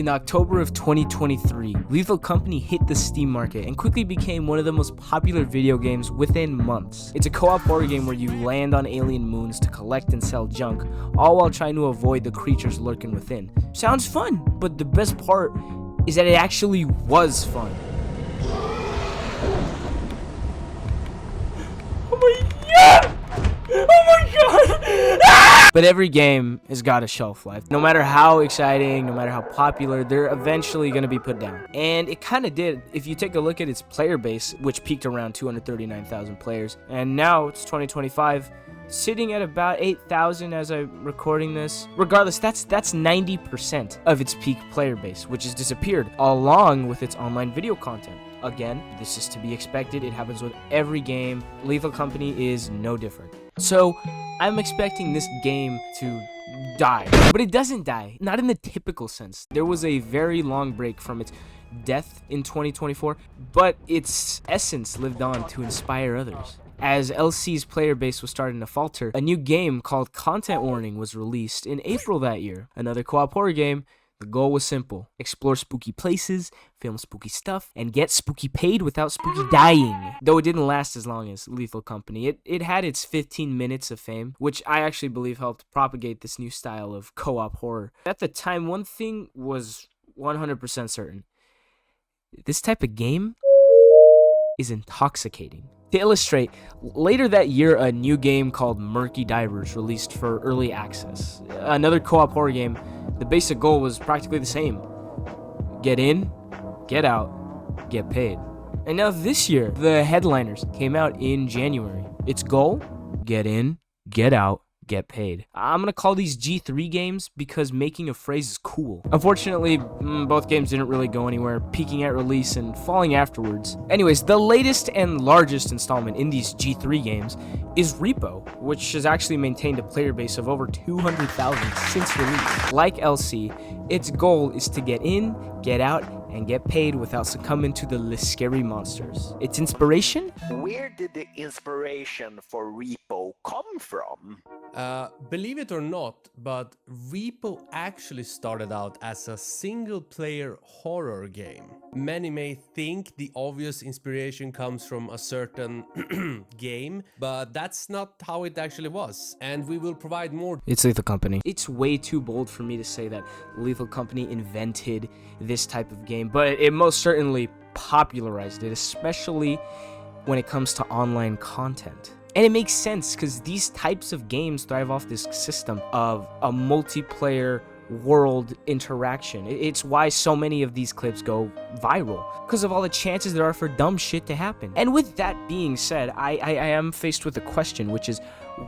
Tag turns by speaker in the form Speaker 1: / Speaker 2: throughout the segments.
Speaker 1: In October of 2023, Lethal Company hit the Steam market and quickly became one of the most popular video games within months. It's a co-op horror game where you land on alien moons to collect and sell junk, all while trying to avoid the creatures lurking within. Sounds fun, but the best part is that it actually was fun. Oh my god! Oh my god! Ah! But every game has got a shelf life. No matter how exciting, no matter how popular, they're eventually going to be put down. And it kind of did if you take a look at its player base, which peaked around 239,000 players. And now it's 2025, sitting at about 8,000 as I'm recording this. Regardless, that's 90% of its peak player base, which has disappeared, along with its online video content. Again, this is to be expected. It happens with every game. Lethal Company is no different. So I'm expecting this game to die, but it doesn't die, not in the typical sense. There was a very long break from its death in 2024, but its essence lived on to inspire others. As LC's player base was starting to falter, a new game called Content Warning was released in April that year. Another co-op horror game. The goal was simple: explore spooky places, film spooky stuff, and get spooky paid without spooky dying. Though it didn't last as long as Lethal Company, it had its 15 minutes of fame, which I actually believe helped propagate this new style of co-op horror. At the time, one thing was 100% certain: this type of game is intoxicating. To illustrate, later that year, a new game called Murky Divers released for early access. Another co-op horror game. The basic goal was practically the same: get in, get out, get paid. And now this year, the Headliners came out in January. Its goal: get in, get out, get paid. I'm gonna call these G3 games because making a phrase is cool. Unfortunately, both games didn't really go anywhere, peaking at release and falling afterwards. Anyways, the latest and largest installment in these G3 games is R.E.P.O, which has actually maintained a player base of over 200,000 since release. Like LC, its goal is to get in, get out, and get paid without succumbing to the scary monsters. Its inspiration?
Speaker 2: Where did the inspiration for R.E.P.O come from?
Speaker 3: Believe it or not, but R.E.P.O actually started out as a single-player horror game. Many may think the obvious inspiration comes from a certain game, but that's not how it actually was, and we will provide more.
Speaker 1: It's Lethal Company. It's way too bold for me to say that Lethal Company invented this type of game, but it most certainly popularized it, especially when it comes to online content. And it makes sense because these types of games thrive off this system of a multiplayer world interaction. It's why so many of these clips go viral, because of all the chances there are for dumb shit to happen. And with that being said, I am faced with a question, which is,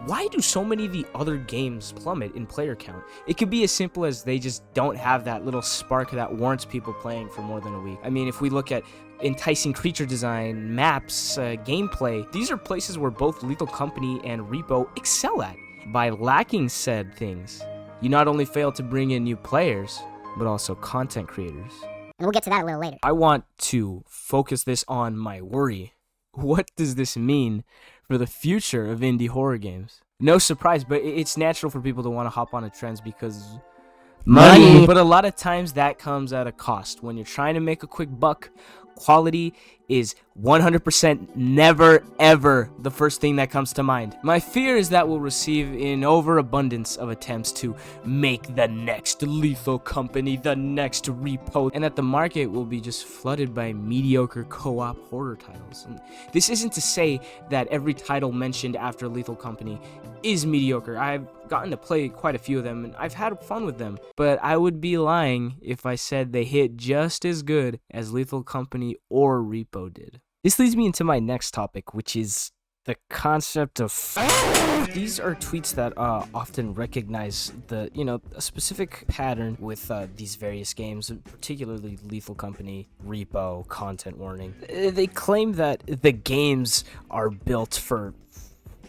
Speaker 1: why do so many of the other games plummet in player count? It could be as simple as they just don't have that little spark that warrants people playing for more than a week. I mean, if we look at enticing creature design, maps, gameplay, these are places where both Lethal Company and R.E.P.O excel at. By lacking said things, you not only fail to bring in new players, but also content creators.
Speaker 4: And we'll get to that a little later.
Speaker 1: I want to focus this on my worry. What does this mean for the future of indie horror games? No surprise, but it's natural for people to want to hop on trends because money. But a lot of times that comes at a cost. When you're trying to make a quick buck, quality is 100% never ever the first thing that comes to mind. My fear is that we'll receive an overabundance of attempts to make the next Lethal Company, the next R.E.P.O, and that the market will be just flooded by mediocre co-op horror titles. And this isn't to say that every title mentioned after Lethal Company is mediocre. I've gotten to play quite a few of them and I've had fun with them, but I would be lying if I said they hit just as good as Lethal Company or R.E.P.O did. This leads me into my next topic, which is the concept of these are tweets that often recognize a specific pattern with these various games, particularly Lethal Company, R.E.P.O, Content Warning. They claim that the games are built for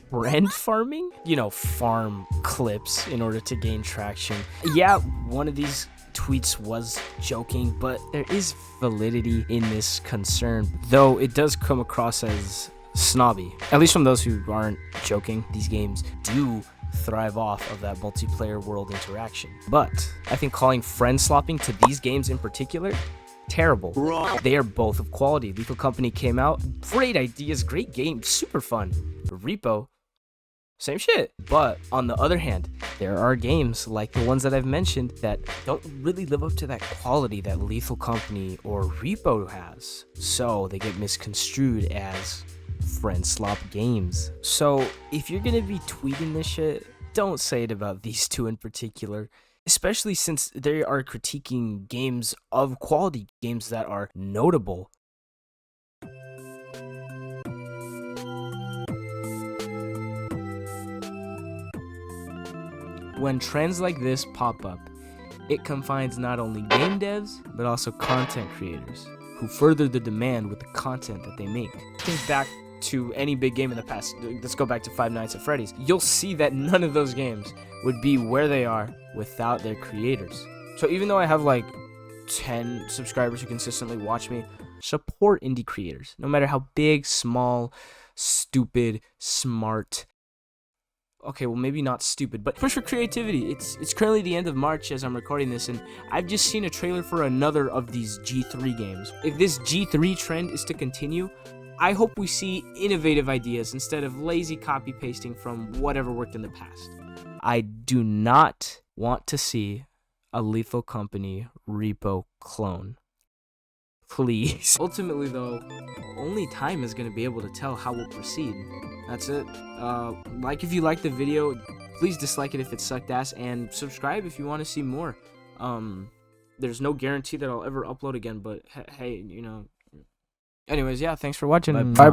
Speaker 1: friend farming, farm clips in order to gain traction. Yeah, one of these tweets was joking, but there is validity in this concern, though it does come across as snobby. At least from those who aren't joking, these games do thrive off of that multiplayer world interaction. But I think calling friend slopping to these games in particular, terrible. They are both of quality. Lethal Company came out, great ideas, great game, super fun. R.E.P.O, same shit. But on the other hand, there are games like the ones that I've mentioned that don't really live up to that quality that Lethal Company or R.E.P.O has. So they get misconstrued as Friendslop games. So if you're gonna be tweeting this shit, don't say it about these two in particular, especially since they are critiquing games of quality, games that are notable. When trends like this pop up, it confines not only game devs, but also content creators, who further the demand with the content that they make. Think back to any big game in the past, let's go back to Five Nights at Freddy's. You'll see that none of those games would be where they are without their creators. So even though I have like 10 subscribers who consistently watch me, support indie creators, no matter how big, small, stupid, smart. Okay, well, maybe not stupid, but push for creativity. It's currently the end of March as I'm recording this, and I've just seen a trailer for another of these G3 games. If this G3 trend is to continue, I hope we see innovative ideas instead of lazy copy pasting from whatever worked in the past. I do not want to see a Lethal Company R.E.P.O clone. Please. Ultimately, though, only time is going to be able to tell how we'll proceed. That's it. Like if you liked the video, please dislike it if it sucked ass, and subscribe if you want to see more. There's no guarantee that I'll ever upload again, but hey, you know. Anyways, yeah, thanks for watching. Bye.